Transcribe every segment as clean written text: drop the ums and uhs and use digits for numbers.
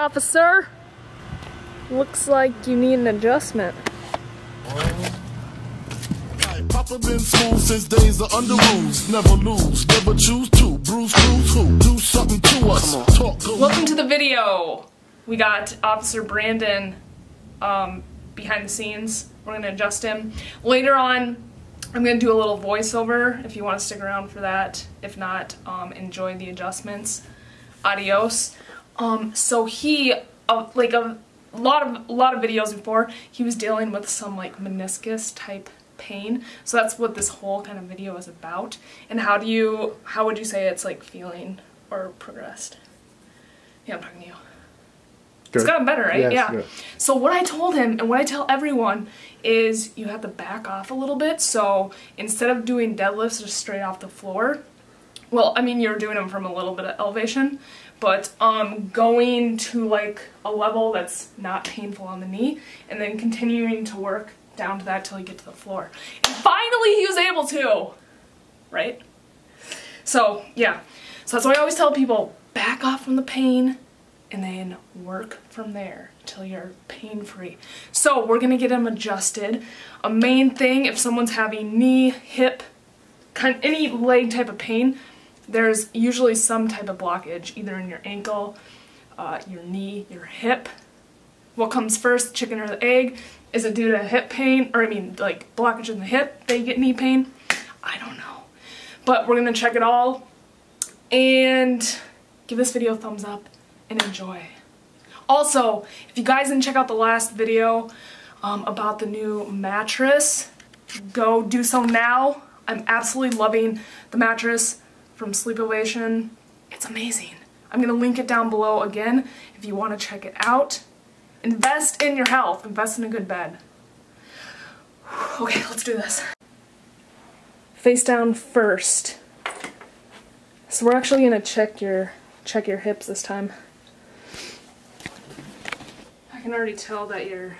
officer. Looks like you need an adjustment. Papa been smooth since days of under rules. Never lose, never choose to. Bruise, cruise, who? Do something to us. Talk, go. Welcome to the video. We got Officer Brandon behind the scenes. We're gonna adjust him. Later on, I'm gonna do a little voiceover if you want to stick around for that. If not, enjoy the adjustments. Adios. So he, like a lot of videos before, he was dealing with some like meniscus type pain. So that's what this whole kind of video is about. And how would you say it's like feeling or progressed? Yeah, I'm talking to you. Good. It's gotten better, right? Yes, yeah. Good. So what I told him and what I tell everyone is you have to back off a little bit. So instead of doing deadlifts just straight off the floor, well, I mean, you're doing them from a little bit of elevation, but going to like a level that's not painful on the knee and then continuing to work down to that till you get to the floor. And finally he was able to, right? So yeah, so that's why I always tell people, back off from the pain and then work from there till you're pain-free. So we're gonna get him adjusted. A main thing, if someone's having knee, hip, any leg type of pain, there's usually some type of blockage, either in your ankle, your knee, your hip. What comes first, chicken or the egg? Is it due to hip pain, or I mean like blockage in the hip that you get knee pain? I don't know. But we're gonna check it all and give this video a thumbs up and enjoy. Also, if you guys didn't check out the last video about the new mattress, go do so now. I'm absolutely loving the mattress from Sleep Ovation. It's amazing. I'm gonna link it down below again if you want to check it out. Invest in your health. Invest in a good bed. Okay, let's do this. Face down first. So we're actually gonna check your hips this time. I can already tell that your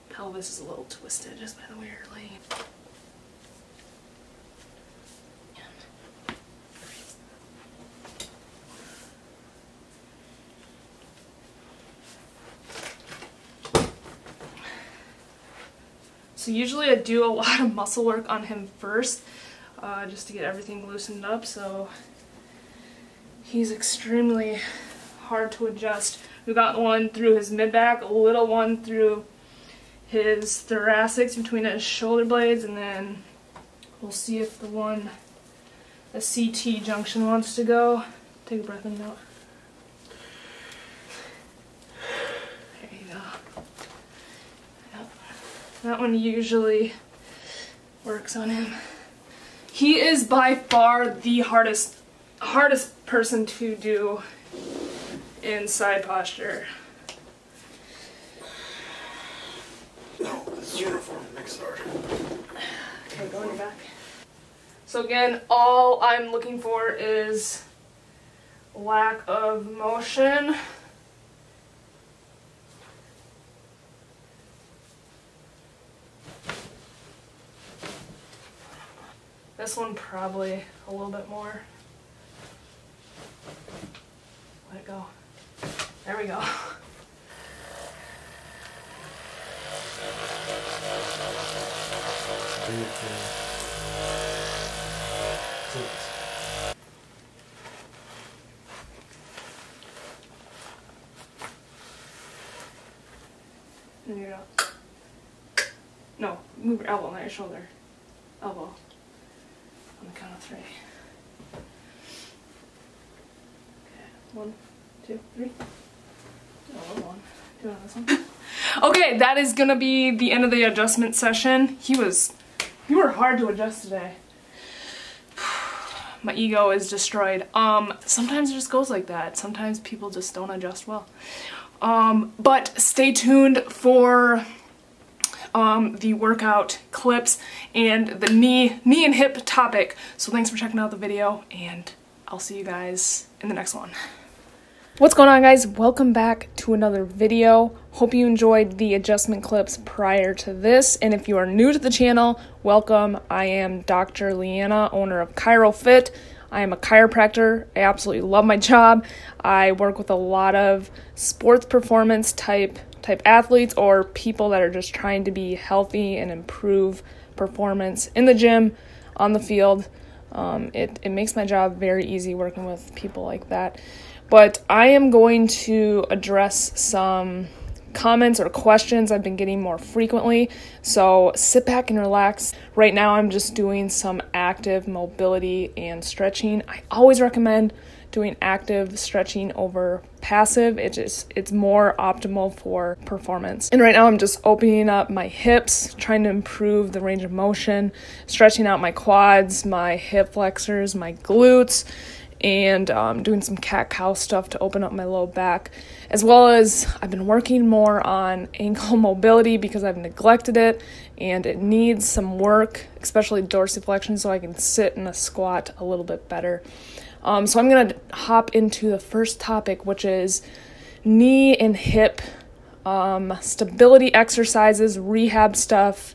pelvis is a little twisted just by the way you're laying. So usually I do a lot of muscle work on him first, just to get everything loosened up, so he's extremely hard to adjust. We got one through his mid-back, a little one through his thoracics between his shoulder blades, and then we'll see if the CT junction wants to go. Take a breath in and out. That one usually works on him. He is by far the hardest person to do in side posture. No, this uniform makes it hard. Okay, go in your back. So again, all I'm looking for is lack of motion. This one probably a little bit more. Let it go. There we go. There you go. No, move your elbow, not your shoulder. Elbow. On the count of 3. Okay, 1, 2, 3. Oh, 1. Do this one. Okay, that is gonna be the end of the adjustment session. You were hard to adjust today. My ego is destroyed. Sometimes it just goes like that. Sometimes people just don't adjust well. But stay tuned for the workout clips and the knee and hip topic. So thanks for checking out the video, and I'll see you guys in the next one. What's going on, guys? Welcome back to another video. Hope you enjoyed the adjustment clips prior to this, and if you are new to the channel, welcome. I am Dr. Leanna, owner of Chirofit. I am a chiropractor. I absolutely love my job. I work with a lot of sports performance type athletes or people that are just trying to be healthy and improve performance in the gym, on the field. It makes my job very easy working with people like that. But I am going to address some comments or questions I've been getting more frequently. So sit back and relax. Right now I'm just doing some active mobility and stretching. I always recommend doing active stretching over passive. It's more optimal for performance. And right now I'm just opening up my hips, trying to improve the range of motion, stretching out my quads, my hip flexors, my glutes, and doing some cat-cow stuff to open up my low back, as well as I've been working more on ankle mobility because I've neglected it and it needs some work, especially dorsiflexion, so I can sit in a squat a little bit better. So I'm going to hop into the first topic, which is knee and hip stability exercises, rehab stuff,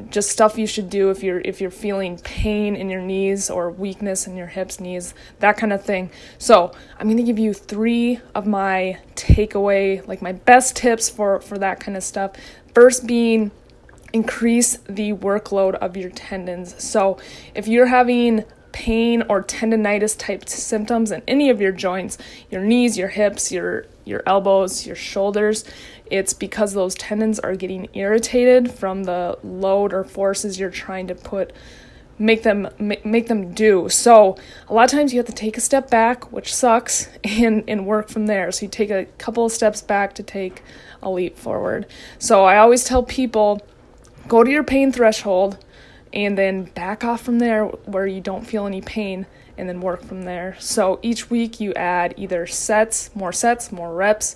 just stuff you should do if you're feeling pain in your knees or weakness in your hips, knees, that kind of thing. So I'm going to give you 3 of my takeaway, like my best tips for that kind of stuff. First being increase the workload of your tendons. So if you're having pain or tendonitis type symptoms in any of your joints, your knees, your hips, your elbows, your shoulders, it's because those tendons are getting irritated from the load or forces you're trying to make them do. So a lot of times you have to take a step back, which sucks, and work from there. So you take a couple of steps back to take a leap forward. So I always tell people, go to your pain threshold and then back off from there where you don't feel any pain, and then work from there. So each week you add either more reps,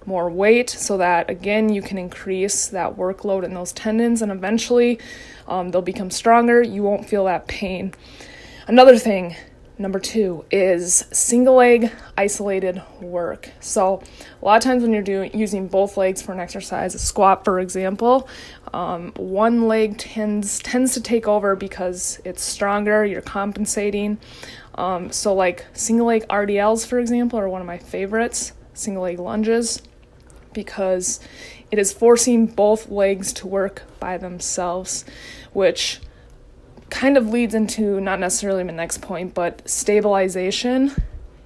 more weight, so that again you can increase that workload in those tendons, and eventually they'll become stronger. You won't feel that pain. Another thing, number 2, is single leg isolated work. So a lot of times when you're using both legs for an exercise, a squat for example, one leg tends to take over because it's stronger, you're compensating. So like single leg RDLs, for example, are one of my favorites, single leg lunges, because it is forcing both legs to work by themselves, which kind of leads into not necessarily my next point, but stabilization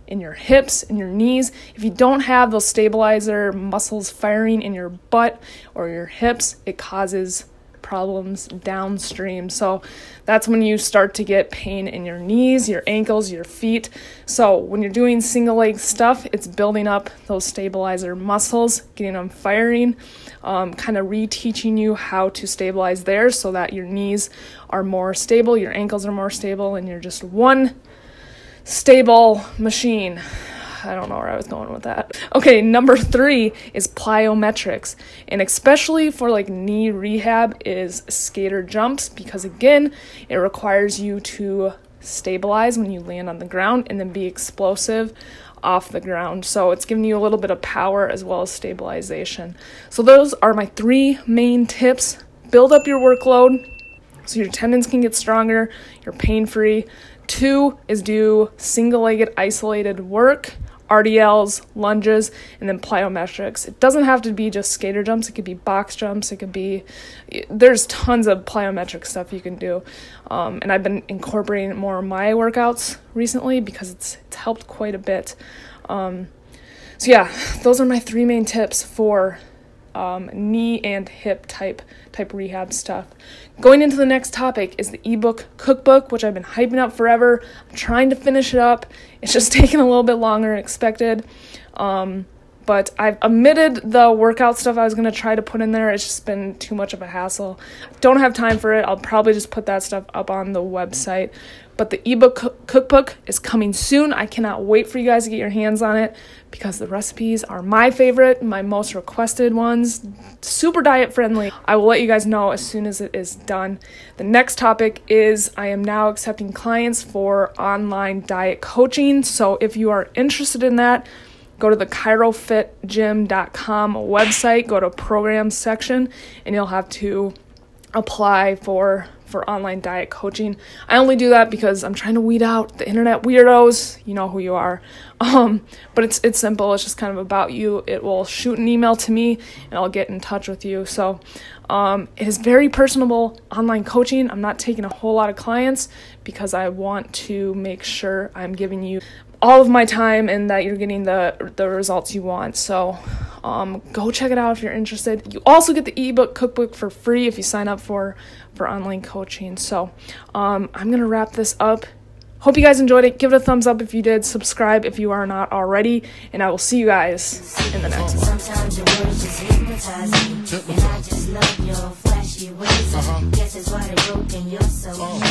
in your hips and your knees. If you don't have those stabilizer muscles firing in your butt or your hips, it causes problems downstream. So that's when you start to get pain in your knees, your ankles, your feet. So when you're doing single leg stuff, it's building up those stabilizer muscles, getting them firing, kind of reteaching you how to stabilize there so that your knees are more stable, your ankles are more stable, and you're just one stable machine. I don't know where I was going with that. Okay, number 3 is plyometrics, and especially for like knee rehab is skater jumps, because again, it requires you to stabilize when you land on the ground and then be explosive off the ground. So it's giving you a little bit of power as well as stabilization. So those are my 3 main tips. Build up your workload so your tendons can get stronger, you're pain-free. 2 is do single-legged isolated work, RDLs, lunges, and then plyometrics. It doesn't have to be just skater jumps. It could be box jumps. There's tons of plyometric stuff you can do. And I've been incorporating it more in my workouts recently because it's helped quite a bit. So yeah, those are my 3 main tips for knee and hip type rehab stuff. Going into the next topic is the ebook cookbook, which I've been hyping up forever. I'm trying to finish it up. It's just taking a little bit longer than expected. But I've omitted the workout stuff I was going to try to put in there. It's just been too much of a hassle. Don't have time for it. I'll probably just put that stuff up on the website. But the ebook cookbook is coming soon. I cannot wait for you guys to get your hands on it because the recipes are my favorite, my most requested ones. Super diet friendly. I will let you guys know as soon as it is done. The next topic is I am now accepting clients for online diet coaching. So if you are interested in that, go to the chirofitgym.com website, go to programs section, and you'll have to apply for online diet coaching. I only do that because I'm trying to weed out the internet weirdos. You know who you are. But it's simple. It's just kind of about you. It will shoot an email to me and I'll get in touch with you. So it is very personable online coaching. I'm not taking a whole lot of clients because I want to make sure I'm giving you all of my time and that you're getting the results you want. So go check it out if you're interested. You also get the ebook cookbook for free if you sign up for online coaching. So I'm gonna wrap this up. Hope you guys enjoyed it. Give it a thumbs up if you did. Subscribe if you are not already, and I will see you guys in the next one. Sometimes your words just hypnotize me, and I just love your flashy ways. Guess it's why they broke in your soul.